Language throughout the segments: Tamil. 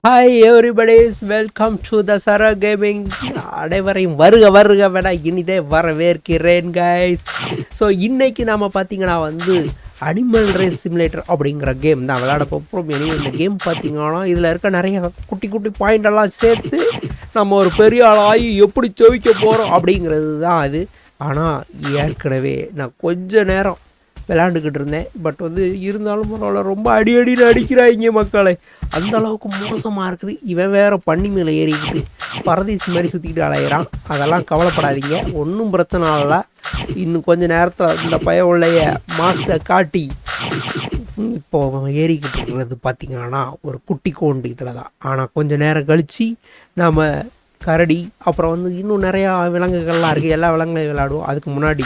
Hi everybody's welcome to the Sara gaming. அனைவரையும் வருக வருக வேணா இனிதே வரவேற்கிறேன் கைஸ். ஸோ இன்னைக்கு நாம் பார்த்தீங்கன்னா அனிமல் ரேஸ் சிமுலேட்டர் அப்படிங்கிற கேம் தான் விளையாட போகிறோம். எனவே இந்த கேம் பார்த்தீங்கன்னா இதில் இருக்க நிறைய குட்டி குட்டி பாயிண்டெல்லாம் சேர்த்து நம்ம ஒரு பெரிய ஆளாகி எப்படி செவிக்க போகிறோம் அப்படிங்கிறது தான் அது. ஆனால் ஏற்கனவே நான் கொஞ்ச நேரம் விளாண்டுக்கிட்டு இருந்தேன். பட் இருந்தாலும் பரவாயில்ல, ரொம்ப அடின்னு அடிக்கிறாங்க மக்களை. அந்த அளவுக்கு மோசமாக இருக்குது. இவன் வேறு பண்ணி மேலே ஏறிக்கிட்டு பரதேசி மாதிரி சுற்றிக்கிட்டு அலையிறான். அதெல்லாம் கவலைப்படாதீங்க, ஒன்றும் பிரச்சனை இல்லை. இன்னும் கொஞ்சம் நேரத்தில் இந்த பயவுள்ளைய மாசை காட்டி இப்போ ஏறிக்கிட்டு இருக்கிறது பார்த்திங்கன்னா ஒரு குட்டி கோண்டு இதில் தான். ஆனால் கொஞ்சம் நேரம் கழித்து நாம் கரடி அப்புறம் இன்னும் நிறையா விலங்குகள்லாம் இருக்குது. எல்லா விலங்குகளையும் விளையாடுவோம். அதுக்கு முன்னாடி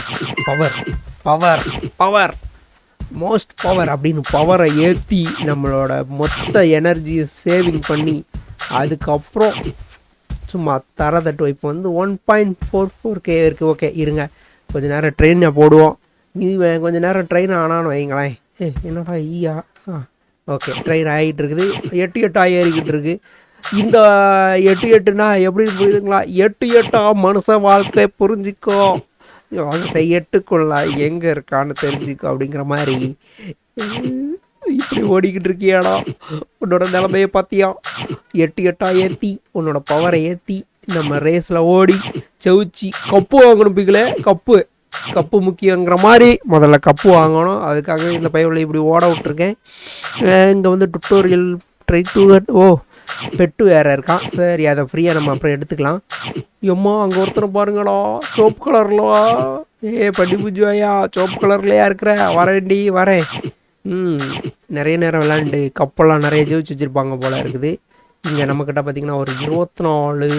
power power power most power அப்படின்னு பவரை ஏற்றி நம்மளோட மொத்த எனர்ஜியை சேவிங் பண்ணி அதுக்கப்புறம் சும்மா தரதட்டு. இப்போ 1.44K இருக்குது. ஓகே இருங்க, கொஞ்சம் நேரம் ட்ரெயினை போடுவோம். இது கொஞ்சம் நேரம் ட்ரெயின் ஆனான்னு வைங்களேன். என்னடா ஈயா ஓகே ட்ரெயின் ஆகிட்டு இருக்குது. 8 ஏறிக்கிட்டு இருக்குது. இந்த 8னா எப்படி புரியுதுங்களா? 8 மனுஷன் வாழ்க்கை புரிஞ்சிக்கோ. எட்டுக்குள்ள எங்கே இருக்கான்னு தெரிஞ்சுக்கோ அப்படிங்கிற மாதிரி இப்படி ஓடிக்கிட்டு இருக்கியாடா. உன்னோட நிலைமையை பார்த்தியா? 8 ஏற்றி உன்னோட பவரை ஏற்றி நம்ம ரேஸில் ஓடி செவிச்சு கப்பு வாங்கணும். பிகளே கப்பு முக்கியங்கிற மாதிரி முதல்ல கப்பு வாங்கணும். அதுக்காக இந்த பையனில் இப்படி ஓட விட்டுருக்கேன். இங்கே டுட்டோரியல் ட்ரை டு பெட்டு வேறு இருக்கான். சரி, அதை ஃப்ரீயாக நம்ம அப்புறம் எடுத்துக்கலாம். எம்மா அங்கே ஒருத்தனை பாருங்களா, சோப்பு கலர்லவா. பட்டி பூஜ்வாயா, சோப்பு கலர்லையா இருக்கிற? வரேன்டி வரேன். நிறைய நேரம் விளாண்டு கப்பெல்லாம் நிறைய ஜெயிச்சு வச்சுருப்பாங்க போல் இருக்குது. இங்கே நம்மக்கிட்ட பார்த்திங்கன்னா ஒரு 24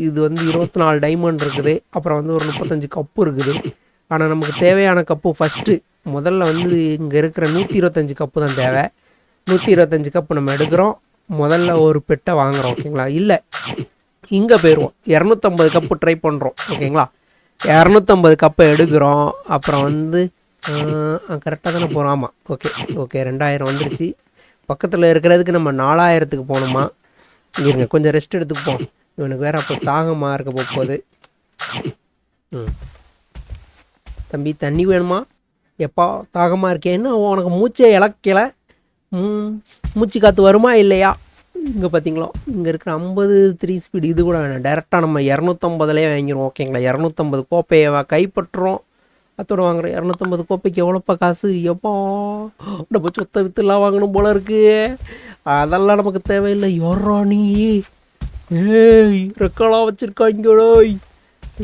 இது 24 டைமண்ட் இருக்குது. அப்புறம் ஒரு 35 கப்பு இருக்குது. ஆனால் நமக்கு தேவையான கப்பு ஃபஸ்ட்டு முதல்ல இங்கே இருக்கிற 125 கப்பு தான் தேவை. 125 கப்பு நம்ம எடுக்கிறோம். முதல்ல ஒரு பெட்டை வாங்குகிறோம். ஓகேங்களா? இல்லை, இங்கே போயிடுவோம். 250 கப்பு ட்ரை பண்ணுறோம். ஓகேங்களா? 250 கப்பை எடுக்கிறோம். அப்புறம் கரெக்டாக தானே போகிறோம். ஆமாம், ஓகே 2000 வந்துருச்சு. பக்கத்தில் இருக்கிறதுக்கு நம்ம 4000க்கு போகணுமா? இருங்க கொஞ்சம் ரெஸ்ட் எடுத்துப்போம். இவனுக்கு வேறு அப்போ தாகமாக இருக்க போகுது. தம்பி தண்ணி வேணுமா? எப்பா தாகமாக இருக்கேன்னு உனக்கு மூச்சே இழக்கலை. மூச்சு காற்று வருமா இல்லையா? இங்கே பார்த்தீங்களா, இங்கே இருக்கிற 50 3 ஸ்பீடு இது கூட வேணாம். டேரெக்டாக நம்ம 250லேயே வாங்கிடுவோம். ஓகேங்களா? 250 கோப்பையை கைப்பற்றுறோம். அத்தோடு வாங்குகிறோம். 250 கோப்பைக்கு எவ்வளோப்பா காசு? எப்போ நம்ம சொத்தை விற்றுலாம் வாங்கணும் போல இருக்குது. அதெல்லாம் நமக்கு தேவையில்லை. எவ்வளோ நீ ரெக்கலாம் வச்சுருக்காங்களோய்,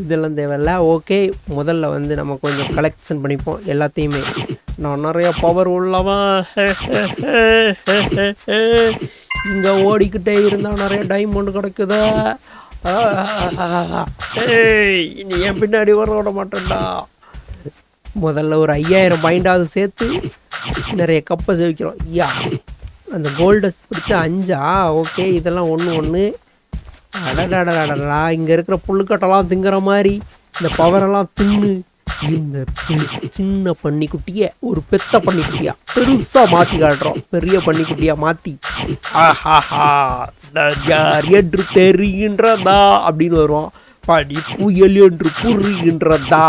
இதெல்லாம் தேவையில்லை. ஓகே, முதல்ல நம்ம கொஞ்சம் கலெக்ஷன் பண்ணிப்போம் எல்லாத்தையுமே. நான் நிறைய பவர் உள்ளவன். இங்கே ஓடிக்கிட்டே இருந்தால் நிறைய டைமண்ட் கிடைக்குதா? நீ என் பின்னாடி வர விட மாட்டேன்டா. முதல்ல ஒரு 5000 பாயிண்டாவது சேர்த்து நிறைய கப்பை சேவிக்கிறோம். அந்த கோல்டஸ் பிடிச்ச 5. ஓகே, இதெல்லாம் ஒன்று அடடா. இங்கே இருக்கிற புல்லுக்கட்டெல்லாம் திங்குற மாதிரி இந்த பவரெல்லாம் தின்னு இந்த சின்ன பன்னிக்குட்டியை ஒரு பெத்த பன்னிக்குட்டியா பெருசாக மாற்றி காட்டுறோம். பெரிய பன்னிக்குட்டியாக மாற்றி யார் என்று தெரிகின்றதா அப்படின்னு வருவோம். படி புயல் என்று புரிகின்றதா.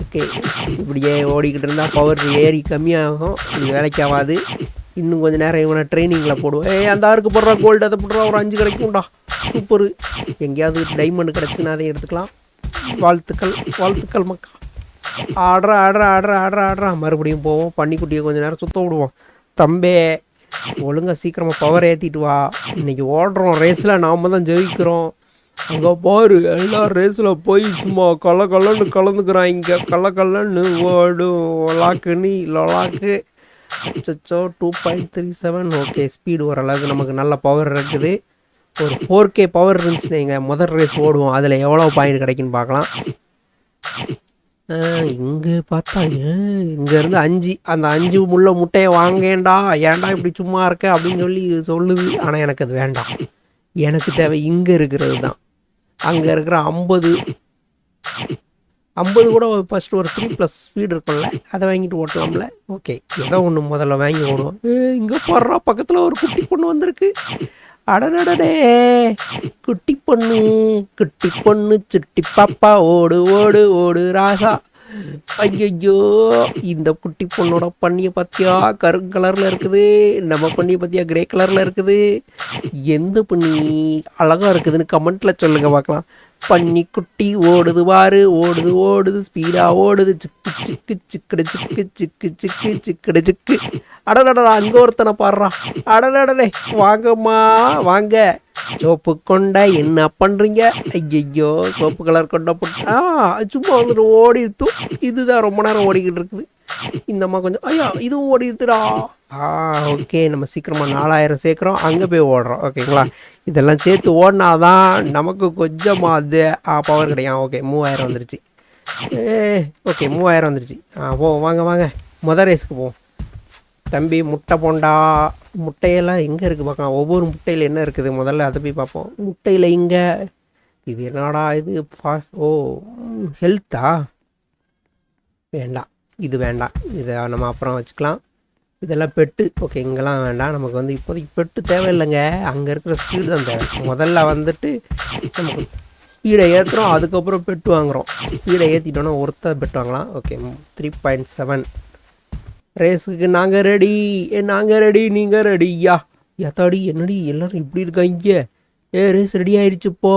ஓகே, இப்படியே ஓடிக்கிட்டு இருந்தால் பவர் ஏறி கம்மியாகும். இது வேலைக்கு ஆகாது. இன்னும் கொஞ்சம் நேரம் இவனை ட்ரைனிங்கில் போடுவோம். அந்த ஆருக்கு போடுறா கோல்டு, அதை போடுறா ஒரு 5 கிடைக்கும்டா. சூப்பரு. எங்கேயாவது டைமண்ட் கிடச்சுன்னா அதை எடுத்துக்கலாம். வாழ்த்துக்கள் மக்கா. ஆடுறா. மறுபடியும் போவோம். பன்னிக்குட்டியை கொஞ்சம் நேரம் சுத்த விடுவோம். தம்பே ஒழுங்காக சீக்கிரமாக பவர் ஏற்றிட்டு வா. இன்றைக்கி ஓடுறோம் ரேஸில், நாம் தான் ஜெயிக்கிறோம். அங்கே பாரு, எல்லா ரேஸில் போய் சும்மா கல்லன்னு கலந்துக்கிறான். இங்கே கல்லன்னு ஓடும் லொலாக்கு லொலாக்கு. அச்சோ 2.37. ஓகே, ஸ்பீடு ஓரளவுக்கு நமக்கு நல்ல பவர் இருக்குது. ஒரு 4K பவர் இருந்துச்சுன்னு எங்கள் முதல் ரேஸ் ஓடுவோம். அதில் எவ்வளோ பாயிண்ட் கிடைக்குன்னு பார்க்கலாம். இங்கே பார்த்தா இங்கேருந்து 5 அந்த 5 முட்டையை வாங்கேண்டா. ஏன்டா இப்படி சும்மா இருக்க அப்படின்னு சொல்லுது. ஆனால் எனக்கு அது வேண்டாம். எனக்கு தேவை இங்கே இருக்கிறது தான். அங்கே இருக்கிற 50 50 கூட ஃபஸ்ட்டு ஒரு 3+ ஸ்பீடு இருக்கும்ல, அதை வாங்கிட்டு ஓட்டலாம்ல. ஓகே, ஏதோ ஒன்று முதல்ல வாங்கி ஓடுவோம். இங்கே போடுறா, பக்கத்தில் ஒரு குட்டி பொண்ணு வந்திருக்கு. அடடடடே, குட்டி பொண்ணு, குட்டி பொண்ணு, சுட்டி பாப்பா, ஓடு ஓடு ஓடு ராசா. ஐயோ, இந்த குட்டி பொண்ணோட பண்ணியை பத்தியா கலர்ல இருக்குது, நம்ம பண்ணியை பத்தியா கிரே கலர்ல இருக்குது. எந்த பண்ணி அழகா இருக்குதுன்னு கமெண்ட்ல சொல்லுங்க பார்க்கலாம். பன்னி குட்டி ஓடுது பாரு, ஓடுது ஓடுது ஸ்பீடா ஓடுது, சிக்கு சிக்கு சிக்குடு சிக்கு சிக்கு சிக்கு சிக்குடு சிக்கு. அடடடா, அங்க ஒருத்தனை பாடுறா. அடடடே, வாங்கம்மா வாங்க, சோப்பு கொண்டை என்ன பண்றீங்க? ஐயோ, சோப்பு கலர் கொண்டை போட்டு சும்மா வந்துட்டு ஓடிட்டு. இதுதான் ரொம்ப நேரம் ஓடிக்கிட்டு இருக்குது. இந்தம்மா கொஞ்சம் ஐயா இதுவும் ஓடிடுதுடா. ஓகே, நம்ம சீக்கிரமாக 4000 சேர்க்குறோம், அங்கே போய் ஓடுறோம். ஓகேங்களா, இதெல்லாம் சேர்த்து ஓடினாதான் நமக்கு கொஞ்சமாக அது பவர் கிடைக்கும். ஓகே, 3000 வந்துருச்சு. ஓகே, 3000 வந்துருச்சு. வாங்க வாங்க, ரேஸுக்கு போவோம். தம்பி, முட்டை போண்டா. முட்டையெல்லாம் எங்கே இருக்குது பார்க்கலாம். ஒவ்வொரு முட்டையில் என்ன இருக்குது முதல்ல அதை போய் பார்ப்போம். முட்டையில் இங்கே இது என்னடா இது ஹெல்த்தா? வேண்டாம், இது வேண்டாம், இதை நம்ம அப்புறம் வச்சுக்கலாம். இதெல்லாம் பெட்டு. ஓகே, இங்கெல்லாம் வேண்டாம் நமக்கு. இப்போதைக்கு பெட்டு தேவையில்லைங்க, அங்கே இருக்கிற ஸ்பீடு தான் தேவை. முதல்ல வந்துட்டு நமக்கு ஸ்பீடை ஏற்றுறோம், அதுக்கப்புறம் பெட்டு வாங்குகிறோம். ஸ்பீடை ஏற்றிட்டோன்னா ஒருத்தர் பெட்டு வாங்கலாம். ஓகே, 3.7 ரேஸுக்கு நாங்கள் ரெடி. நாங்கள் ரெடி, நீங்கள் ரெடியா? யாத்தாடி, என்னடி எல்லோரும் இப்படி இருக்காங்க? Race ready ஆயிடுச்சுப்போ.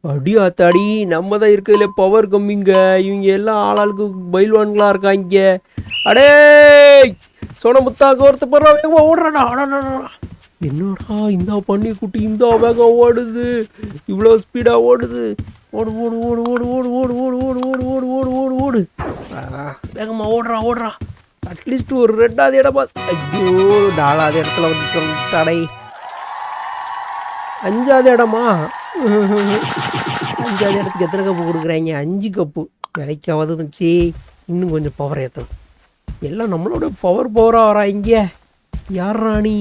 அடியாத்தாடி, நம்ம தான் இருக்கிறதுல பவர் கம்மிங்க. இவங்க எல்லாம் ஆளாளுக்கு பயில்வான்களாக இருக்காங்க. அடே சோனமுத்தாக ஒருத்த போடுறா, வேகமாக ஓடுறாடா. என்னடா இந்த பண்ணி குட்டி இந்த வேகம் ஓடுது, இவ்வளோ ஸ்பீடாக ஓடுது. ஓடு ஓடு ஓடு ஓடு ஓடு ஓடு ஓடு ஓடு ஓடு ஓடு ஓடு ஓடு ஓடு வேகமாக ஓடுறா. அட்லீஸ்ட் ஒரு 2வது இடம். ஐயோ, 4வது இடத்துல வந்து தொலைச்சிட்டாடை. 5வது இடமா? 5வது இடத்துக்கு எத்தனை கப்பு கொடுக்குறாங்க? 5 கப்பு. விலைக்காவது வச்சு இன்னும் கொஞ்சம் பவர் ஏற்றணும். எல்லாம் நம்மளோட பவராக வராங்க. யார் ராணி?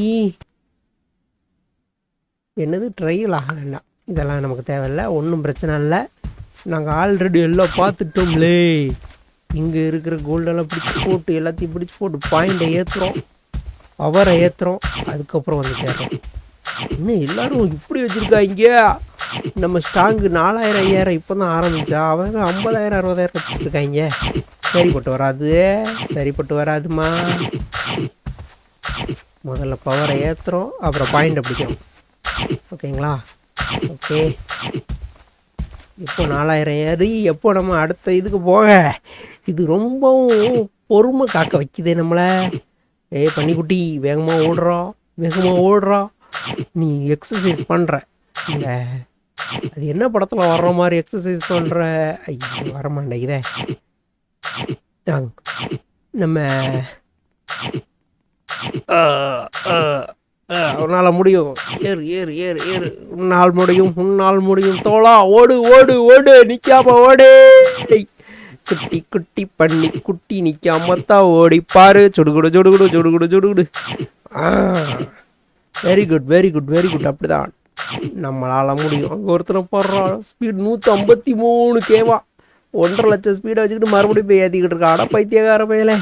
என்னது ட்ரையல் வேண்டாம், இதெல்லாம் நமக்கு தேவையில்லை, ஒன்றும் பிரச்சனை இல்லை. நாங்கள் ஆல்ரெடி எல்லாம் பார்த்துட்டோம்லே. இங்கே இருக்கிற கோல்டெல்லாம் எல்லாத்தையும் பிடிச்சி போட்டு பாயிண்டை ஏற்றுறோம், பவரை ஏற்றுறோம், அதுக்கப்புறம் வந்து சேர்றோம். இன்னும் எல்லோரும் இப்படி வச்சுருக்காங்க. நம்ம ஸ்டாங்கு 4000 5000 இப்போ தான் ஆரம்பித்தா, அவங்க 50,000 60,000 வச்சுட்ருக்காங்க. சரிப்பட்டு வராதுமா. முதல்ல பவரை ஏற்றுறோம், அப்புறம் பாயிண்டை பிடிக்கிறோம். ஓகேங்களா? ஓகே, இப்போ 4000 ஏறி எப்போ நம்ம அடுத்த இதுக்கு போக. இது ரொம்பவும் பொறுமை காக்க வைக்குது நம்மளை. பன்னிக்குட்டி, வேகமாக ஓடுறா. நீ எக்ஸசைஸ் பண்ணுற இந்த அது என்ன படத்தில் வர்ற மாதிரி எக்ஸசைஸ் பண்ணுற? ஐயோ, வர மாட்டேங்குதே. நம்ம உன்னால் முடியும், ஏறு, உன்னால் முடியும் தோளா, ஓடு, நிற்காம ஓடு. குட்டி பண்ணி குட்டி நிற்காமத்தான் ஓடிப்பாரு. சுடுகுடு. Very good. அப்படிதான் நம்மளால் முடியும். அங்கே ஒருத்தனை போடுறான், ஸ்பீட் 153 கேவா. 1.5 லட்சம் ஸ்பீடை வச்சுக்கிட்டு மறுபடியும் போய் ஏற்றிக்கிட்டு இருக்கா. அட பைத்தியக்கார பையலே,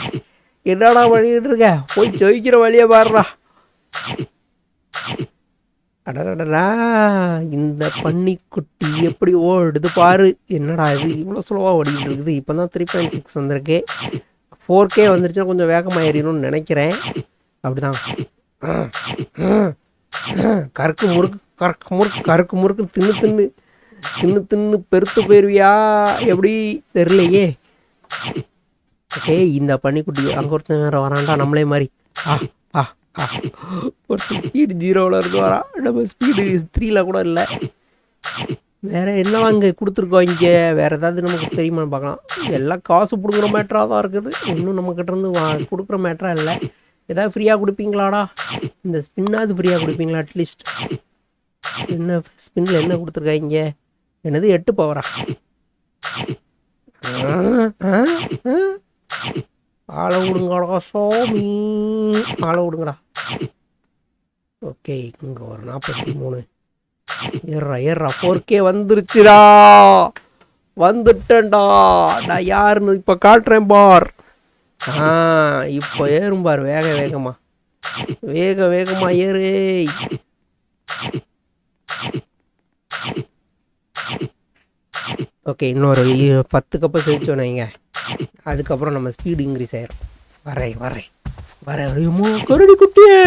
என்னடா பண்ணிக்கிட்டு இருக்க? போய் ஜெயிக்கிற வழியை பாடுறா. அடடடா, இந்த பன்னிக்குட்டி எப்படி ஓடுது பாரு. என்னடா இது இவ்வளோ ஸ்லோவாக ஓடிக்கிட்டு இருக்குது? இப்போ தான் 3.6 வந்திருக்கு. 4K வந்துருச்சுன்னா கொஞ்சம் வேகமாக ஏறிடணும்னு நினைக்கிறேன். அப்படிதான். கருக்கு முறுக்கு தின்னு பெருத்து போயிருவியா? எப்படி தெரியலையே. ஓகே, இந்த பன்னிக்குட்டி அங்கே ஒருத்தன் வேறு வரான்டா நம்மளே மாதிரி. ஒருத்தர் ஸ்பீடு 0ல் இருந்து வரா, நம்ம ஸ்பீடு 3ல் கூட இல்லை. வேறு என்ன அங்கே கொடுத்துருக்கோம்? இங்கே வேறு ஏதாவது நமக்கு தெரியுமான்னு பார்க்கலாம். எல்லாம் காசு கொடுக்குற மேட்டராக தான் இருக்குது, இன்னும் நம்மக்கிட்ட இருந்து கொடுக்குற மேட்டரா இல்லை. ஏதாவது ஃப்ரீயாக கொடுப்பீங்களாடா? இந்த ஸ்பின்னாவது ஃப்ரீயாக கொடுப்பீங்களா அட்லீஸ்ட்? என்ன ஸ்பின்னில் என்ன கொடுத்துருக்காங்க? என்னது 8 பவரா? ஆளை விடுங்கடா சாமி, ஆளை விடுங்கடா. ஓகே, இங்கே ஒரு 43. ஏறா 4K வந்துருச்சுடா. வந்துட்டேன்டா. நான் யாருன்னு இப்போ காட்டுறேன் பார். இப்போ ஏறும் பார். வேகமா ஏறு. ஓகே, இன்னொரு 10 கப்பை செஞ்சோன்னு வைங்க. அதுக்கப்புறம் நம்ம ஸ்பீடு இன்க்ரீஸ் ஆயிரும். வரேன். கரடி குட்டியே,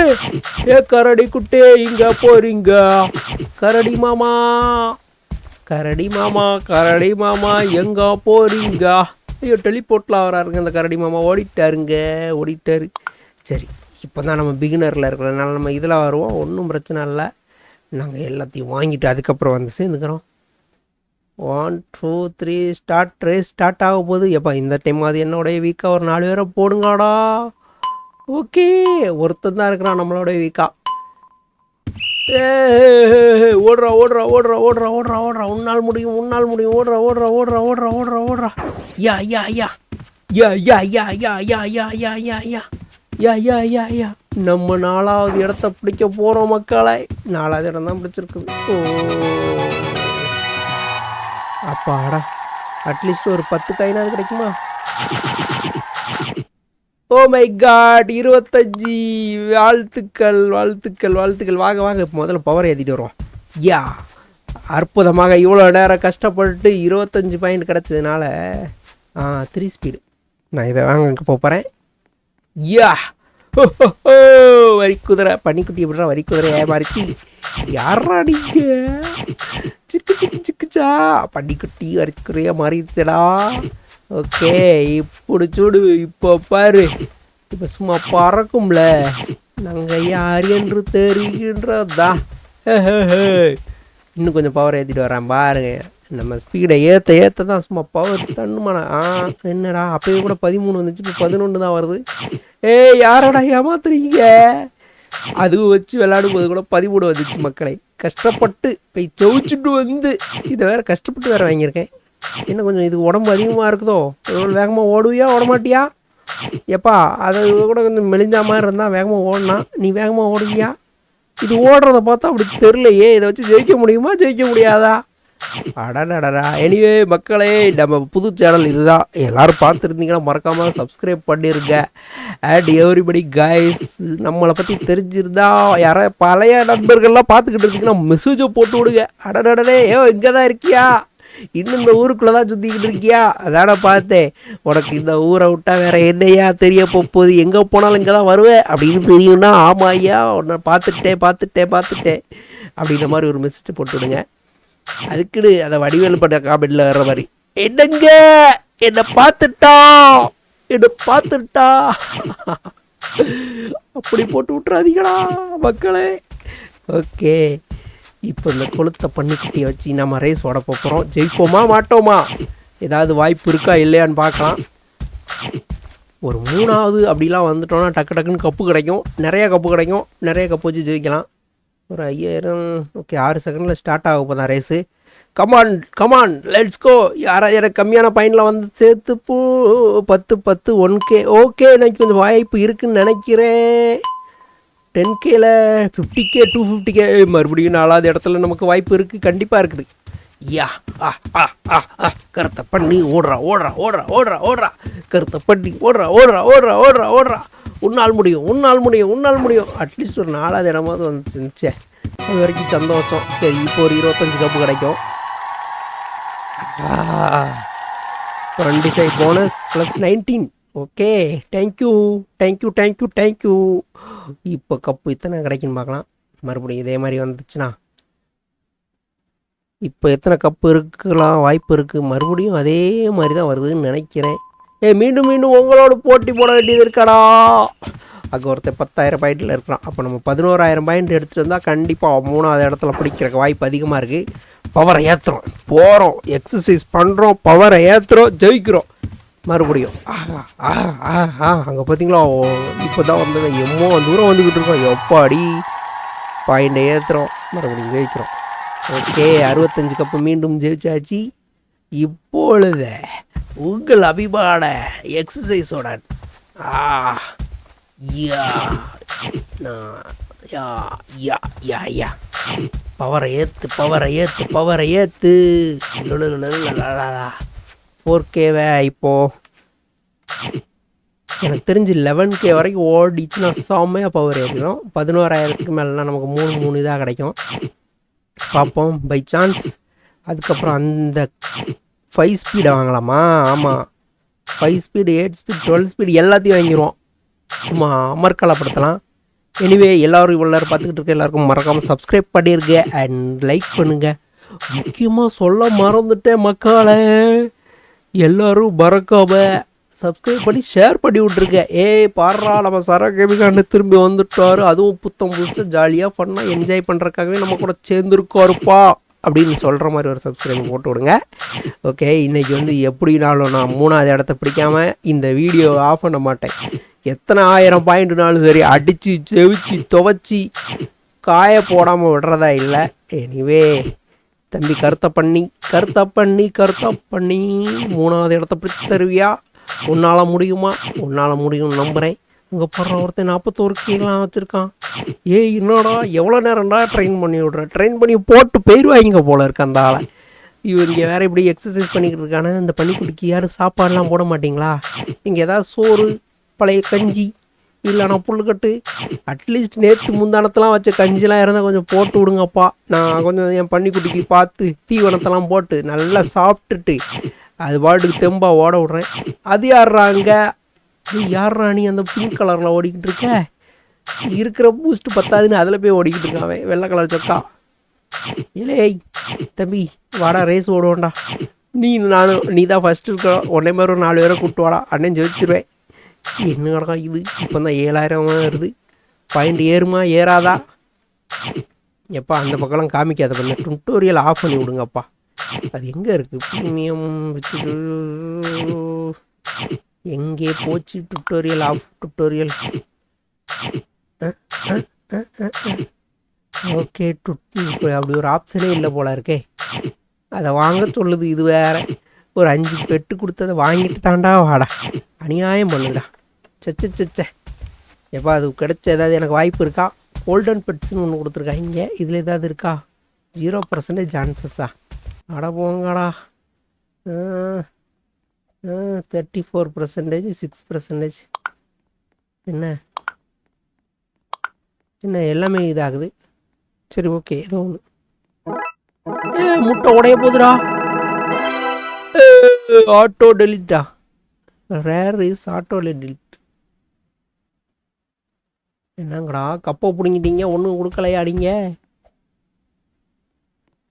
கரடி குட்டியே இங்க போறீங்க? கரடி மாமா எங்க போறீங்க? ஐயோ, டெலிபோர்ட்லாம் வராருங்க இந்த கரடி மாமா. ஓடிட்டாரு. சரி, இப்போ தான் நம்ம பிகினரில் இருக்கிறதுனால நம்ம இதில் வருவோம். ஒன்றும் பிரச்சனை இல்லை. நாங்கள் எல்லாத்தையும் வாங்கிட்டு அதுக்கப்புறம் வந்து சேர்ந்துக்கிறோம். 1 2 3 ஸ்டார்ட். ரேஸ் ஸ்டார்ட் ஆக போகுது. எப்போ இந்த டைம் அது என்னோடைய வீக்காக ஒரு 4 பேரை போடுங்காடா. ஓகே, ஒருத்தன் தான் இருக்கிறான் நம்மளோடைய வீக்கா. ஓடுறா. உன்னால் முடியும். ஓடுறா. யா. நம்ம 4வது இடத்த பிடிக்க போகிறோம் மக்களே. 4வது இடம் தான் பிடிச்சிருக்குது. அப்பாடா, அட்லீஸ்ட் ஒரு 10 காயினாவது கிடைக்குமா? Oh my god, 25. வாழ்த்துக்கள். வாங்க இப்போ முதல்ல பவர் ஏற்றிட்டு வருவோம். அற்புதமாக இவ்வளோ நேரம் கஷ்டப்பட்டு 25 பாயிண்ட் கிடச்சதுனால 3 ஸ்பீடு. நான் இதை வாங்க போகிறேன். வரி குதிரை பன்னிக்குட்டி எப்படின்னா வரி குதிரை ஏமாறிச்சு. யாரா நீங்க? சிக்குச்சா பன்னிக்குட்டி வரி குதிரையா மாறிடுச்சுடா. ஓகே, இப்படி சூடு. இப்போ பாரு, இப்போ சும்மா பறக்கும்ல. நாங்கள் யார் என்று தெரிகின்றதா? இன்னும் கொஞ்சம் பவர் ஏற்றிட்டு வரேன் பாருங்க. நம்ம ஸ்பீடை ஏற்ற தான் சும்மா பவர் தண்ணுமாண்ணா. என்னடா அப்போயே கூட 13 வந்துச்சு, இப்போ 11 தான் வருது. யாரோட ஏமாத்துறீங்க? அது வச்சு விளையாடும் போது கூட 13 வந்துச்சு மக்களே. கஷ்டப்பட்டு போய் சவுச்சிட்டு வந்து இதை வேறு கஷ்டப்பட்டு வேறு வாங்கியிருக்கேன். என்ன கொஞ்சம் இது உடம்பு அதிகமாக இருக்குதோ? வேகமாக ஓடுவியா ஓடமாட்டியா? எப்பா அதை கூட கொஞ்சம் மெலிஞ்சா மாதிரி இருந்தால் வேகமாக ஓடனா. நீ வேகமாக ஓடுவியா? இது ஓடுறத பார்த்தா அப்படி தெரிலையே. இதை வச்சு ஜெயிக்க முடியுமா, ஜெயிக்க முடியாதா? அடடடா. எனிவே மக்களே, நம்ம புது சேனல் இதுதான். எல்லோரும் பார்த்துருந்தீங்கன்னா மறக்காமல் சப்ஸ்கிரைப் பண்ணிருங்க. அண்ட் எவ்ரிபடி கைஸ், நம்மளை பற்றி தெரிஞ்சிருந்தா யாரோ பழைய நண்பர்கள்லாம் பார்த்துக்கிட்டு இருந்தீங்கன்னா மெசேஜை போட்டு விடுங்க. அடடடே, இங்கே தான் இருக்கியா? இன்னும் இந்த ஊருக்குள்ளே தான் சுற்றிக்கிட்டு இருக்கியா? அதான பார்த்தேன். உனக்கு இந்த ஊரை விட்டா வேற என்னையா தெரிய போகுது? எங்கே போனாலும் இங்கே தான் வருவேன் அப்படின்னு தெரியும்னா, ஆமா ஐயா உன்னை பார்த்துட்டேன் அப்படின்ற மாதிரி ஒரு மெசேஜ் போட்டு விடுங்க. அதுக்குன்னு அதை வடிவேல் பட்ட காமெண்டில் வர்ற மாதிரி, என்னங்க என்னை பார்த்துட்டா அப்படி போட்டு விட்டுறாதீங்களா மக்களே. ஓகே, இப்போ இந்த கொளுத்த பன்னிக்குட்டியை வச்சு நம்ம ரேஸ் ஓட போகிறோம். ஜெயிப்போமா மாட்டோமா? ஏதாவது வாய்ப்பு இருக்கா இல்லையான்னு பார்க்கலாம். ஒரு 3வது அப்படிலாம் வந்துட்டோன்னா டக்குன்னு கப்பு கிடைக்கும். நிறையா கப்பு வச்சு ஜெயிக்கலாம். ஒரு 5000. ஓகே, 6 செகண்டில் ஸ்டார்ட் ஆக போதான் ரேஸு. Come on let's go. யாராவது எனக்கு கம்மியான பாயிண்டில் வந்து சேர்த்து 10 1K. ஓகே, எனக்கு கொஞ்சம் வாய்ப்பு இருக்குதுன்னு நினைக்கிறேன். 10Kல 50K 250K. மறுபடியும் 4வது இடத்துல நமக்கு வாய்ப்பு இருக்குது, கண்டிப்பாக இருக்குது. கருத்த பண்ணி ஓடுறா. கருத்த பண்ணி ஓடுறா. உன்னால் முடியும். அட்லீஸ்ட் ஒரு 4வது இடமாவது வந்து செஞ்சே. அது வரைக்கும் சந்தோஷம். சரி, இப்போ ஒரு 25 கப்பு கிடைக்கும். 25 போனஸ் ப்ளஸ் 19. Okay, thank you. இப்போ கப்பு இத்தனை கிடைக்குன்னு பார்க்கலாம். மறுபடியும் இதே மாதிரி வந்துச்சுன்னா இப்போ எத்தனை கப்பு இருக்கலாம் வாய்ப்பு இருக்குது. மறுபடியும் அதே மாதிரி தான் வருதுன்னு நினைக்கிறேன். மீண்டும் உங்களோட போட்டி போட வேண்டியது இருக்காடா. அங்கே ஒருத்தர் 10,000 பாயிண்டில் இருக்கிறான். அப்போ நம்ம 11,000 பாயிண்ட் எடுத்துகிட்டு வந்தால் கண்டிப்பாக 3வது இடத்துல பிடிக்கிற வாய்ப்பு அதிகமாக இருக்குது. பவரை ஏற்றுறோம், போகிறோம், எக்ஸசைஸ் பண்ணுறோம், பவரை ஏற்றுறோம், ஜெயிக்கிறோம். மறுபடியும் அங்கே பார்த்தீங்களா, இப்போ தான் வந்து எம்மோ தூரம் வந்துக்கிட்டு இருக்கோம். எப்பாடி பாயிண்டை ஏற்றுறோம், மறுபடியும் ஜெயிக்கிறோம். ஓகே, 65 கப்பு மீண்டும் ஜெயிச்சாச்சு. இப்பொழுது உங்கள் அபிமான எக்ஸசைஸோட பவரை ஏற்று பவரை ஏற்று பவரை ஏற்று 4Kவை இப்போது எனக்கு தெரிஞ்சு 11K வரைக்கும் ஓடிச்சுன்னா செம்மையாக பவர் ஏறிடும். 11,000க்கு மேலேனா நமக்கு 3 இதாக கிடைக்கும். பார்ப்போம் பை சான்ஸ். அதுக்கப்புறம் அந்த 5 ஸ்பீடை வாங்கலாமா? ஆமாம், 5 ஸ்பீடு 8 ஸ்பீட் 12 ஸ்பீடு எல்லாத்தையும் வாங்கிடுவோம். சும்மா அமர்க்கலப்படுத்தலாம். எனிவே எல்லோரும் இவ்வளோ நேரம் பார்த்துக்கிட்டு இருக்க எல்லாருக்கும் மறக்காமல் சப்ஸ்கிரைப் பண்ணியிருக்க அண்ட் லைக் பண்ணுங்கள். முக்கியமாக சொல்ல மறந்துட்டேன் மக்களே, எல்லோரும் மறக்காம சப்ஸ்கிரைப் பண்ணி ஷேர் பண்ணி விட்ருங்க. பாடுறா நம்ம சரா கேமிங்கான்னு திரும்பி வந்துட்டார். அதுவும் புத்தம் புதுசாக ஜாலியாக ஃபன்னாக என்ஜாய் பண்ணுறதுக்காகவே நம்ம கூட சேர்ந்துருக்கோருப்பா அப்படின்னு சொல்கிற மாதிரி ஒரு சப்ஸ்கிரைப் போட்டு விடுங்க. ஓகே, இன்றைக்கி வந்து எப்படினாலும் நான் 3வது இடத்த பிடிக்காமல் இந்த வீடியோவை ஆஃப் பண்ண மாட்டேன். எத்தனை 1000 பாயிண்ட்னாலும் சரி அடித்து செவிச்சு துவைச்சி காய போடாமல் விடுறதா இல்லை. எனிவே தம்பி கருத்தை பண்ணி 3வது இடத்த பிடிச்சி தருவியா? உன்னால் முடியுமா? உன்னால் முடியும் நம்புகிறேன். இங்கே போடுற ஒருத்தன் 41K வச்சுருக்கான். என்னடா எவ்வளோ நேரம்டா ட்ரெயின் பண்ணி விட்றேன், ட்ரெயின் பண்ணி போட்டு போயிடுவாங்க போல இருக்கு அந்த ஆளை. இங்கே வேறு இப்படி எக்ஸசைஸ் பண்ணிக்கிட்டு இருக்கானே. இந்த பள்ளிக்குட்டிக்கு யாரும் சாப்பாடெலாம் போட மாட்டிங்களா? இங்கே ஏதாவது சோறு, பழைய கஞ்சி இல்லைனா புல்லுக்கட்டு, அட்லீஸ்ட் நேற்று முந்தானத்தெலாம் வச்ச கஞ்சிலாம் இருந்தால் கொஞ்சம் போட்டு விடுங்கப்பா. நான் கொஞ்சம் என் பன்னிக்குட்டிக்கு பார்த்து தீவனத்தெல்லாம் போட்டு நல்லா சாப்பிட்டுட்டு அது பாட்டுக்கு தெம்பாக ஓட விட்றேன். அது யார்றாங்க? யார்ரா நீ அந்த பிங்க் கலரில் ஓடிக்கிட்டு இருக்க? இருக்கிற பூஸ்ட் பத்தாதுன்னு அதில் போய் ஓடிக்கிட்டு இருக்கான் வெள்ளை கலர் சொக்கா. ஏய் தம்பி வாடா, ரேஸ் ஓடுவோண்டா. நீ தான் ஃபஸ்ட்டு இருக்க. உடனே மாதிரி ஒரு 4 பேரை கூப்பிட்டு வாடா, அண்ணன் ஜெயிச்சிருவேன். என்னடா இது இப்போ தான் 7000 வருது. பாயிண்ட் ஏறுமா ஏறாதா? எப்பா அந்த பக்கம்லாம் காமிக்காத, பண்ண டுட்டோரியல் ஆஃப் பண்ணி விடுங்கப்பா. அது எங்கே இருக்குது? ப்ரீமியம் வச்சுட்டு எங்கே போச்சு? Tutorial of tutorial. ஓகே, இப்போ அப்படி ஒரு ஆப்ஷனே இல்லை போல இருக்கே. அதை வாங்க சொல்லுது. இது வேற ஒரு 5 பெட்டு கொடுத்ததை வாங்கிட்டு தாண்டா வாடா. அநியாயம் பண்ணுதுடா. சச்ச எப்பா அது கிடைச்ச ஏதாவது எனக்கு வாய்ப்பு இருக்கா? கோல்டன் பெட்ஸ்னு ஒன்று கொடுத்துருக்காங்க. இதில் ஏதாவது இருக்கா? 0% சான்சஸா? அட போங்கடா. 34%, 6%. என்ன எல்லாமே இதாகுது. சரி ஓகே, ஏதோ ஒன்று. முட்டை உடைய போதுடா. ஆட்டோ டெலிட்டா? Rare is auto delete. என்னங்கடா கப்பை பிடிங்கிட்டீங்க, ஒன்றும் கொடுக்கலையா? அடிங்க.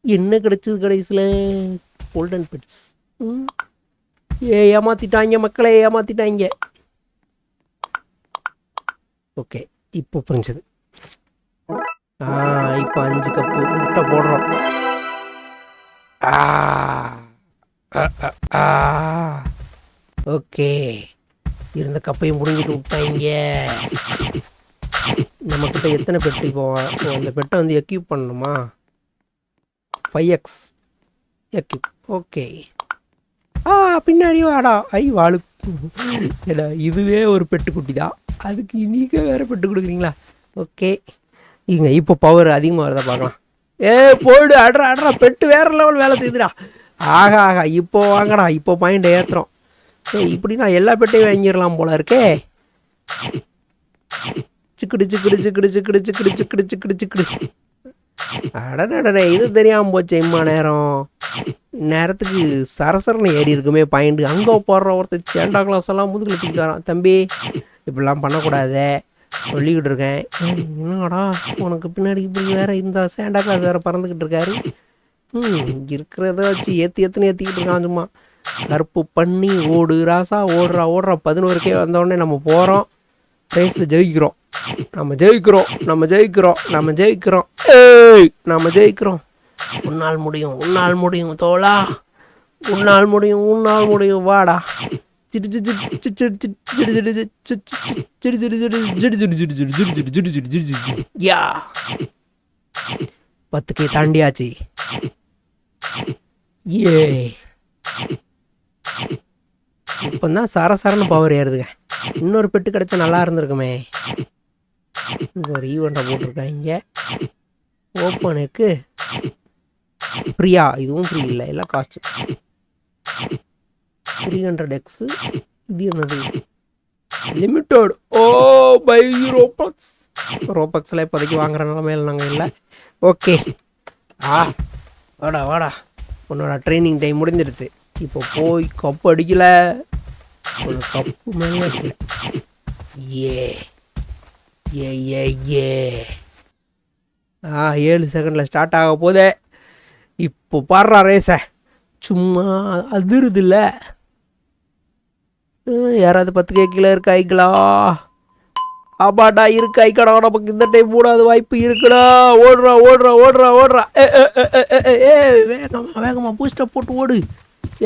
என்ன கிடைச்சது கடைசியில்? Golden pets. ஏமாத்திட்டாங்க மக்களே, ஏமாத்திட்டாங்க. ஓகே, இப்போ புரிஞ்சது. இப்போ 5 கப்பு முட்டை போடுறோம். ஓகே, இருந்த கப்பையும் முடிஞ்சிட்டு விட்டாங்க. நம்மக்கிட்ட எத்தனை பெட்டு? இப்போ அந்த பெட்டை வந்து எக்யூப் பண்ணணுமா? 5x equip. ஓகே, பின்னாடி வாடா. வாழு. ஏடா இதுவே ஒரு பெட்டுக்குட்டி தான், அதுக்கு நீங்கள் வேறு பெட்டு கொடுக்குறீங்களா? ஓகே, இங்கே இப்போ பவர் அதிகமாக வருதா பார்க்கலாம். போய்டு அட்ரா பெட்டு வேறு லெவல் வேலை செய்யுதுடா. ஆகா இப்போ வாங்கடா, இப்போ பாயிண்ட் ஏற்றுறோம். இப்படி நான் எல்லா பெட்டையும் வாங்கிடலாம் போல இருக்கே. சிக்குடு. அடடே, இது தெரியாமல் போச்சு. இம்மா நேரத்துக்கு சரசரன்னு ஏறி இருக்குமே பாயிண்ட். அங்கே போடுற ஒருத்தர் சேண்டா கிளாஸ் எல்லாம் முதுகில் தூக்கிட்டாரான். தம்பி இப்படிலாம் பண்ணக்கூடாதே சொல்லிக்கிட்டு இருக்கேன். என்னடா உனக்கு பின்னாடி இப்படி வேறு இந்த சேண்டா கிளாஸ் வேறு பறந்துக்கிட்டு இருக்காரு. இருக்கிறத வச்சு ஏற்றிக்கிட்டு இருக்கான் சும்மா. கருப்பு பண்ணி ஓடு ராசா, ஓடுறா 11K வந்தோடனே நம்ம போகிறோம். ரேஸில் ஜெயிக்கிறோம். நம்ம ஜெயிக்கிறோம். உன்னால் முடியும் தோழா, உன்னால் முடியும் வாடா. 10K தாண்டியாச்சு. இப்போதான் சரசரன்னு பவர் ஏறுதுங்க. இன்னொரு பெட்டு கிடைச்சா நல்லா இருந்திருக்குமே. இங்கே ஒரு ஈவெண்ட்டை போட்டிருக்காங்க. ஓப்பனுக்கு ஃப்ரீயா? இதுவும் ஃப்ரீ இல்லை, எல்லாம் காஸ்ட். 300x. இது என்னது? லிமிட்டட். Oh buy Robux. ரோபக்ஸில் இப்போதைக்கு வாங்குற நிலமையில நாங்கள் இல்லை. ஓகே. வாடா வாடா, உன்னோட ட்ரைனிங் டைம் முடிஞ்சிடுது. இப்போ போய் கப்பு அடிக்கல, கப்பு மேலே அடிக்கல. ஏ ஏ ஏ ஏ 7 செகண்டில் ஸ்டார்ட் ஆக போதே. இப்போ பாடுறா ரேஸை, சும்மா அதிருது இல்லை. யாராவது 10K கீழே இருக்காய்களா? ஆமாடா இருக்காய்க்கடா, நமக்கு இந்த டைம் மூடாது வாய்ப்பு இருக்குடா. ஓடுறா ஓடுறா ஓடுறா ஓடுறா. ஏ வேகமா வேகமா பூஸ்டப் போட்டு ஓடு.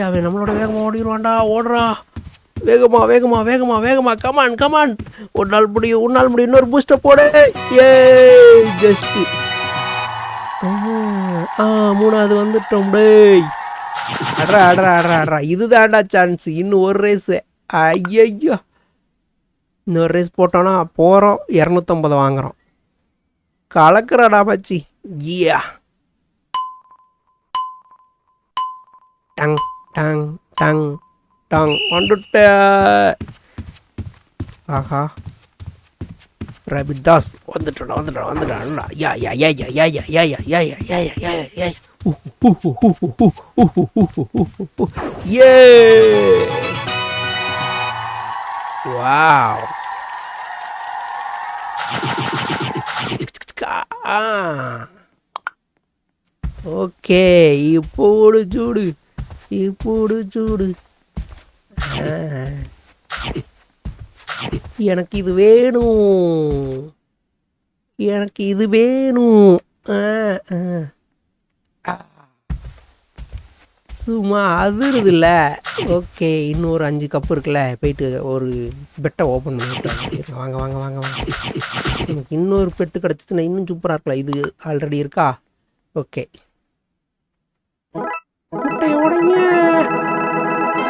அவன் நம்மளோட வேகமாக ஓடிடுவான்டா. ஓடுறா வேகமா வேகமா வேகமா வேகமா. கமான் கமான், உன்னால் முடியும் உன்னால் முடியும். இன்னொரு பூஸ்டப் போடு. ஏ ஜஸ்ட்டு 3வது வந்துட்டோம். டேய் அட்ரா அட்ரா அட்ரா அட்ரா, இதுதான்டா சான்ஸ். இன்னும் ஒரு ரேஸு. ஐயோ, இன்னொரு ரேஸ் போட்டோன்னா போகிறோம் 250 வாங்குகிறோம். கலக்குறாடா மச்சி. யா டங் டங் டங் டங் வந்துட்ட. ஆஹா, ரபிட் தாஸ் வந்துட்டா வந்துட்டா வந்துட்டா. யா யா யா யா யா யா யா யா யா யா யா யா யா யா. ஏ வாவ். ஓகே, இப்போடு சூடு இப்போடு சூடு. எனக்கு இது வேணும், எனக்கு இது வேணும். சும்மா அதிருது இல்லை. ஓகே, இன்னொரு 5 கப்பு இருக்குல்ல, போயிட்டு ஒரு பெட்டை ஓப்பன் பண்ணிவிட்டு வாங்க வாங்க வாங்க வாங்க. நமக்கு இன்னொரு பெட்டு கிடச்சிதுன்னா இன்னும் சூப்பராக இருக்கலாம். இது ஆல்ரெடி இருக்கா? ஓகே, முட்டை உடைங்க.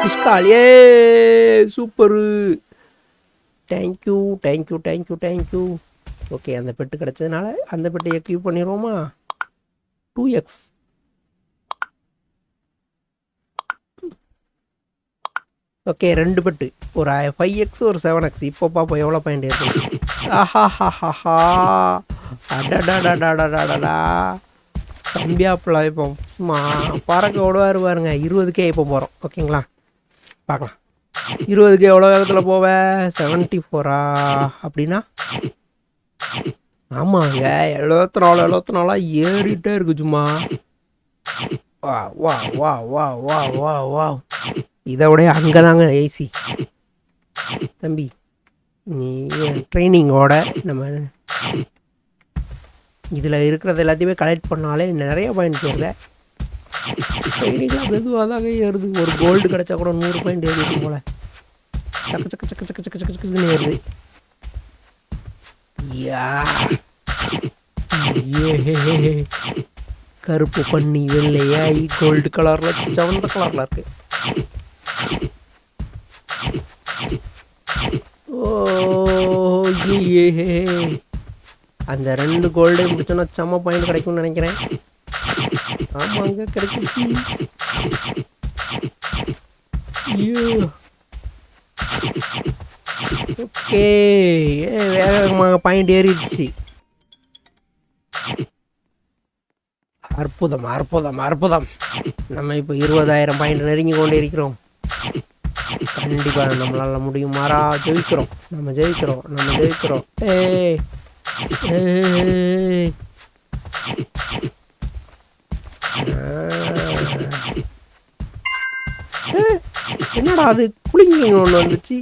பிஸ்கால். ஏ super. Thank you thank you thank you thank you. Okay, அந்த பெட்டு கிடச்சதுனால அந்த பெட்டை எக்யூப் பண்ணிடுவோமா? 2x. ஓகே, 2 பெட்டு, ஒரு 5x ஒரு 7x. இப்போ பார்ப்போம் எவ்வளோ பாயிண்ட் இருக்கு. ஆஹாஹாஹா, அடடாடாடாடாடாடா. தம்பியாப்பில் இப்போ சும்மா பறக்க விடுவார் பாருங்க. 20K இப்போ போகிறோம். ஓகேங்களா, பார்க்கலாம். 20K எவ்வளோ வேகத்தில் போவேன்? 74 அப்படின்னா ஆமாங்க, 74 ஏறிட்டே இருக்கு சும்மா. வா வா வா வா வா வா வா. இதை விட அங்கே தாங்க ஏசி. தம்பி, நீ ட்ரைனிங்கோட நம்ம இதில் இருக்கிறது எல்லாத்தையுமே கலெக்ட் பண்ணாலே நிறைய பாயிண்ட் சேருது. ட்ரைனிங்லாம் மெதுவாக தாங்க ஏறுது. ஒரு கோல்டு கிடச்சா கூட 100 பாயிண்ட் ஏறிடும் போல். சக்கு சக்கு சக்கு சக்கு சக்கு சக்கு சக்குன்னு ஏறுது. யா ஏ, கருப்பு பண்ணி வெள்ளையாய் கோல்டு கலரில் சவந்த கலரில் இருக்கு. ஓ ஏ, அந்த 2 கோல்டையும் முடிச்சோன்னா செம்ம பாயிண்ட் கிடைக்கும்னு நினைக்கிறேன். ஆமாங்க, கிடைச்சிச்சு. ஓகே, வேகமாக பாயிண்ட் ஏறிடுச்சு. அற்புதம் அற்புதம் அற்புதம். நம்ம இப்போ 20,000 பாயிண்ட் நெருங்கி கொண்டு இருக்கிறோம். கண்டிப்பாக நம்மளால் முடியும். மாறா, ஜெயிக்கிறோம், நம்ம ஜெயிக்கிறோம், நம்ம ஜெயிக்கிறோம். என்னடா அது குளிங்க ஒன்று வந்துச்சு.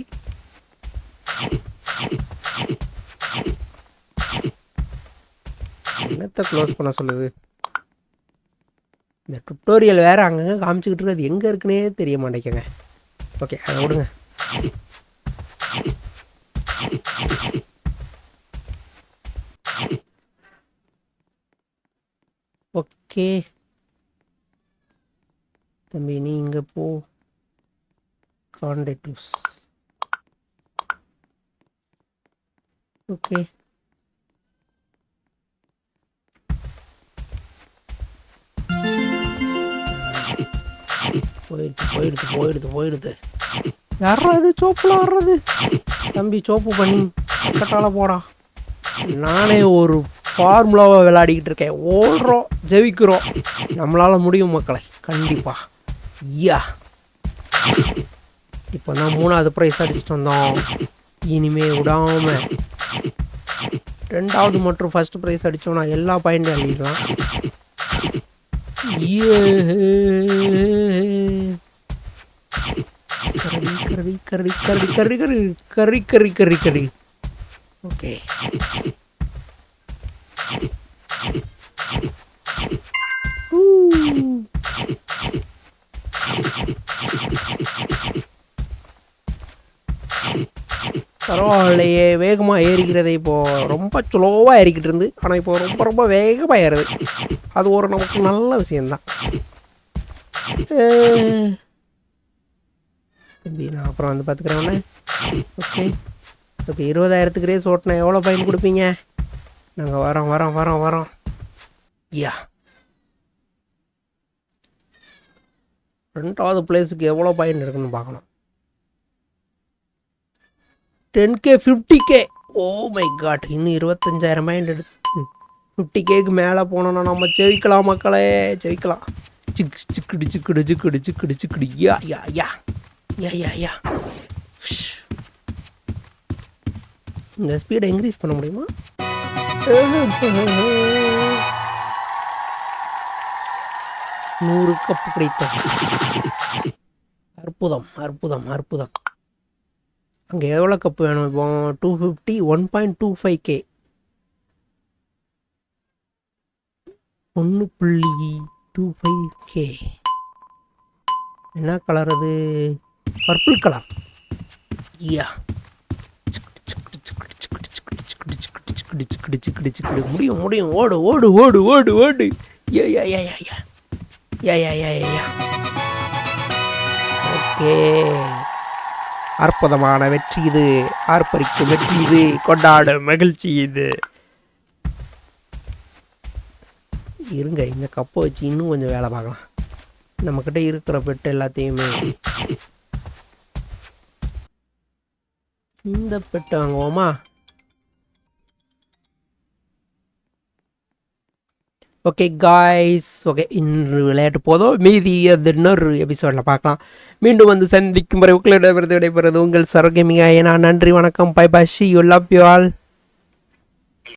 என்னத்தை க்ளோஸ் பண்ண சொல்லுது? இந்த டுட்டோரியல் வேறு அங்கங்கே காமிச்சிக்கிட்டு இருக்கிறது எங்கே இருக்குன்னே தெரிய மாட்டேங்குங்க. ஓகே, அதை விடுங்க. ஓகே தம்பி, நீ இங்கே போ. கான்டெக்ட்ஸ். ஓகே, போயிடுது. யாரா இது சோப்பில் வர்றது? தம்பி சோப்பு பண்ணி கட்டால போடா. நானே ஒரு ஃபார்முலாவை விளையாடிக்கிட்டு இருக்கேன். ஓடுறோம், ஜெயிக்கிறோம். நம்மளால் முடியும் மக்களை, கண்டிப்பாக. ஐயா, இப்போ தான் 3வது ப்ரைஸ் அடிச்சுட்டு வந்தோம். இனிமே விடாமல் 2வது மற்றும் ஃபஸ்ட்டு ப்ரைஸ் அடித்தோன்னா எல்லா பாயிண்ட்டும் அள்ளிடலாம். கறி. ஓகே, பரவாயில்லையே, வேகமாக ஏறிக்கிறதே. இப்போது ரொம்ப ஸ்லோவாக ஏறிக்கிட்டு இருந்து, ஆனால் இப்போ ரொம்ப வேகமாக ஏறுது. அது ஒரு நமக்கு நல்ல விஷயந்தான். தம்பி நான் அப்புறம் வந்து பார்த்துக்கிறேன். ஓகே, 20,000க்கு ரேஸ் ஓட்டினா எவ்வளோ பாயிண்ட் கொடுப்பீங்க? நாங்கள் வரோம். யா, 2வது பிளேஸுக்கு எவ்வளோ பாயிண்ட் இருக்குன்னு பார்க்கணும். 10K 50K. O my God, இன்னும் 25,000 பாயிண்ட் எடுத்து 50Kக்கு மேலே போனோன்னா நம்ம ஜெயிக்கலாம் மக்களே, ஜெயிக்கலாம். சிக்குடு. யா. இந்த ஸ்பீடை இன்க்ரீஸ் பண்ண முடியுமா? 100 கப்பு கிடைத்தது. அற்புதம். அங்கே எவ்வளோ கப்பு வேணும்? இப்போ 250, 1.25K, 1.25K. என்ன கலர் அது? Purple colour. யா, முடியும். ஓடு. யா. ஓகே, அற்புதமான வெற்றி இது. ஆர்ப்பரிக்கும் வெற்றி இது. கொண்டாடும் மகிழ்ச்சி இது. இருங்க, இந்த கப்பை வச்சு இன்னும் கொஞ்சம் வேலை பார்க்கலாம். நம்மக்கிட்ட இருக்கிற பெட்டு எல்லாத்தையுமே இந்த பெட்டு வாங்குவோமா? ஓகே காய்ஸ், ஓகே, இன்று விளையாட்டு போதும். மீதி அது இன்னொரு எபிசோடில் பார்க்கலாம். மீண்டும் வந்து சந்திக்கும் வரை உங்களிடம் விடைபெறுவது உங்கள் சரோ கேமிங். நான் நன்றி, வணக்கம், bye bye, see you, love you all.